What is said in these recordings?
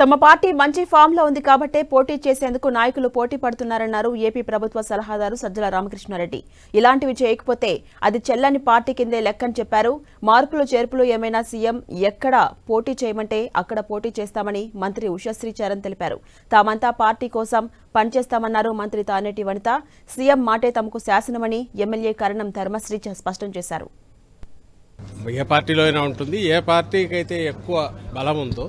తమ పార్టీ మంచి ఫామ్ లో ఉంది కాబట్టే పోటీ చేసేందుకు నాయకులు పోటీ పడుతున్నారన్నారు ఏపీ ప్రభుత్వ సలహాదారు సజ్జల రామకృష్ణారెడ్డి. ఇలాంటివి చేయకపోతే అది చెల్లని పార్టీ కిందే లెక్కని చెప్పారు. మార్పులు చేర్పులు ఏమైనా సీఎం ఎక్కడ పోటీ చేయమంటే అక్కడ పోటీ చేస్తామని మంత్రి ఉషశ్రీ చరణ్ తెలిపారు. తామంతా పార్టీ కోసం పనిచేస్తామన్నారు మంత్రి తానేటి వనిత. సీఎం మాటే తమకు శాసనమని ఎమ్మెల్యే కరణం ధర్మశ్రీ స్పష్టం చేశారు. ఏ పార్టీలో అయినా ఉంటుంది. ఏ పార్టీకి అయితే ఎక్కువ బలం ఉందో,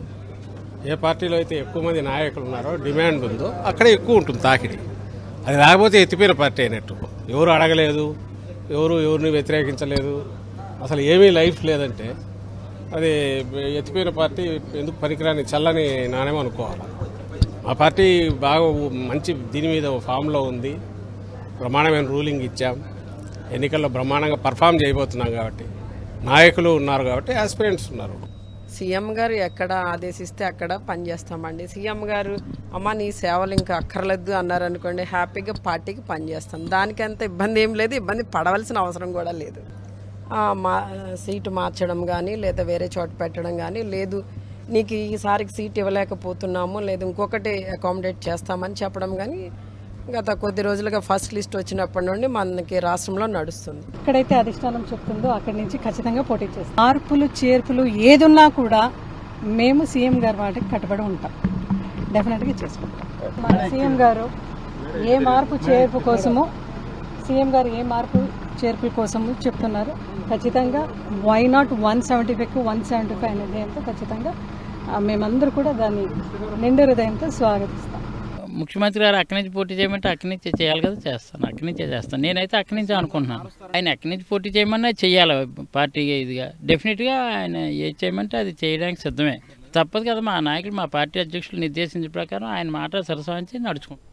ఏ పార్టీలో అయితే ఎక్కువ మంది నాయకులు ఉన్నారో, డిమాండ్ ఉందో అక్కడే ఎక్కువ ఉంటుంది తాకిడి. అది రాకపోతే ఎత్తిపోయిన పార్టీ అయినట్టు. ఎవరు అడగలేదు, ఎవరిని వ్యతిరేకించలేదు, అసలు ఏమీ లైఫ్ లేదంటే అది ఎత్తిపోయిన పార్టీ ఎందుకు పనికిరాని చల్లని నాణ్యం అనుకోవాలి. మా పార్టీ బాగా మంచి దీని మీద ఫామ్లో ఉంది. బ్రహ్మాండమైన రూలింగ్ ఇచ్చాం. ఎన్నికల్లో బ్రహ్మాండంగా పర్ఫామ్ చేయబోతున్నాం కాబట్టి నాయకులు ఉన్నారు, కాబట్టి ఆస్పిరెంట్స్ ఉన్నారు. సీఎం గారు ఎక్కడ ఆదేశిస్తే అక్కడ పనిచేస్తామండి. సీఎం గారు అమ్మ నీ సేవలు ఇంకా అక్కర్లేదు అన్నారనుకోండి, హ్యాపీగా పార్టీకి పనిచేస్తాం. దానికంత ఇబ్బంది ఏం లేదు, ఇబ్బంది పడవలసిన అవసరం కూడా లేదు. సీటు మార్చడం కానీ లేదా వేరే చోట పెట్టడం కానీ లేదు, నీకు ఈసారికి సీట్ ఇవ్వలేకపోతున్నాము లేదా ఇంకొకటి అకామిడేట్ చేస్తామని చెప్పడం కానీ గత కొద్ది రోజులుగా ఫస్ట్ లిస్ట్ వచ్చినప్పటి నుండి మనకి రాష్ట్రంలో నడుస్తుంది. ఎక్కడైతే అధిష్టానం చెప్తుందో అక్కడి నుంచి ఖచ్చితంగా పోటీ చేస్తాం. మార్పులు చేర్పులు ఏదున్నా కూడా మేము సీఎం గారి వాటికి కట్టుబడి ఉంటాం, డెఫినెట్గా చేసుకుంటాం. మన సీఎం గారు ఏ మార్పు చేర్పు కోసము చెప్తున్నారు. ఖచ్చితంగా వై నాట్ 175కు 175 అనే ధ్యేయంతో ఖచ్చితంగా మేమందరూ కూడా దాన్ని నిండు హృదయంతో స్వాగతిస్తాం. ముఖ్యమంత్రి గారు అక్కడి నుంచి పోటీ చేయమంటే అక్కడి నుంచి చేయాలి కదా, చేస్తాను. అక్కడి నుంచే చేస్తాను. నేనైతే అక్కడి నుంచి అనుకుంటున్నాను. ఆయన అక్కడి నుంచి పోటీ చేయమన్నా చెయ్యాలి పార్టీగా. ఇదిగా డెఫినెట్గా ఆయన ఏది చేయమంటే అది చేయడానికి సిద్ధమే. తప్పదు కదా, మా నాయకులు మా పార్టీ అధ్యక్షులు నిర్దేశించిన ప్రకారం ఆయన మాట సరసావించి నడుచుకుంటాం.